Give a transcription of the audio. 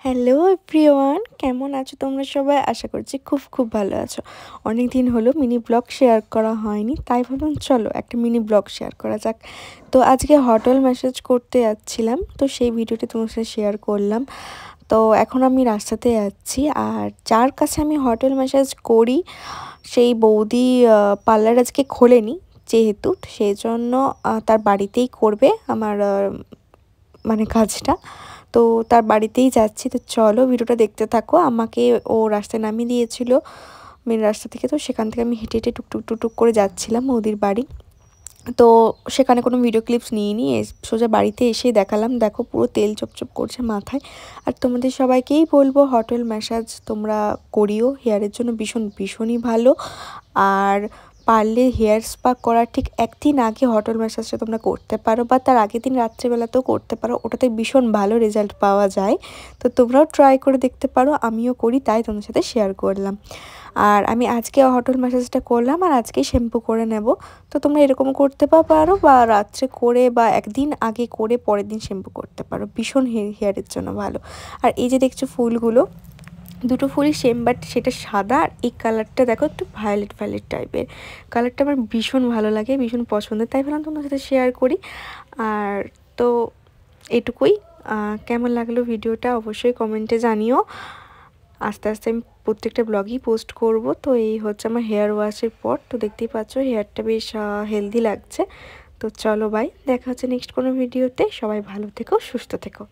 Hello everyone, কেমন আছো তোমরা সবাই? আশা করছি খুব ভালো আছো। অনেক দিন হলো মিনি ব্লগ শেয়ার করা হয়নি, তাই ভাবলাম চলো একটা মিনি ব্লগ শেয়ার করা যাক। তো আজকে হোটেল ম্যাসেজ করতে যাচ্ছিলাম, তো সেই ভিডিওটি তোমার সাথে শেয়ার করলাম। তো এখন আমি রাস্তাতে যাচ্ছি, আর যার কাছে আমি হোটেল ম্যাসেজ করি সেই বৌদি পার্লার আজকে খোলেনি, যেহেতু সেই জন্য তার বাড়িতেই করবে আমার মানে কাজটা। তো তার বাড়িতেই যাচ্ছি, তো চলো ভিডিওটা দেখতে থাকো। আমাকে ও রাস্তায় নামিয়ে দিয়েছিল মেন রাস্তা থেকে, তো সেখান থেকে আমি হেঁটে হেঁটে টুকটুক করে যাচ্ছিলাম ওদের বাড়ি। তো সেখানে কোনো ভিডিও ক্লিপস নিইনি, সোজা বাড়িতে এসে দেখালাম। দেখো পুরো তেল চপচপ করছে মাথায়। আর তোমাদের সবাইকেই বলবো হোটেল ম্যাসাজ তোমরা করিও, হেয়ারের জন্য ভীষণই ভালো। আর পারলে হেয়ার স্পা করার ঠিক একদিন আগে হোটেল ম্যাসাজটা তোমরা করতে পারো, বা তার আগের দিন রাত্রেবেলাতেও করতে পারো, ওটাতে ভীষণ ভালো রেজাল্ট পাওয়া যায়। তো তোমরাও ট্রাই করে দেখতে পারো, আমিও করি তাই তোমাদের সাথে শেয়ার করলাম। আর আমি আজকে হোটেল ম্যাসাজটা করলাম আর আজকেই শ্যাম্পু করে নেব। তো তোমরা এরকম করতে পারো, বা রাত্রে করে বা একদিন আগে করে পরের দিন শ্যাম্পু করতে পারো, ভীষণ হেয়ারের জন্য ভালো। আর এই যে দেখছো ফুলগুলো, দুটো ফুলই সেম, বাট সেটা সাদা, আর এই কালারটা দেখো একটু ভায়োলেট টাইপের। কালারটা আমার ভীষণ ভালো লাগে, ভীষণ পছন্দের, তাই ভাবলাম তোমার সাথে শেয়ার করি। আর তো এটুকুই। কেমন লাগলো ভিডিওটা অবশ্যই কমেন্টে জানিও। আস্তে আস্তে আমি প্রত্যেকটা ব্লগই পোস্ট করব। তো এই হচ্ছে আমার হেয়ার ওয়াশের পর, তো দেখতেই পাচ্ছ হেয়ারটা বেশ হেলদি লাগছে। তো চলো বাই, দেখা হচ্ছে নেক্সট কোনো ভিডিওতে। সবাই ভালো থেকো, সুস্থ থেকো।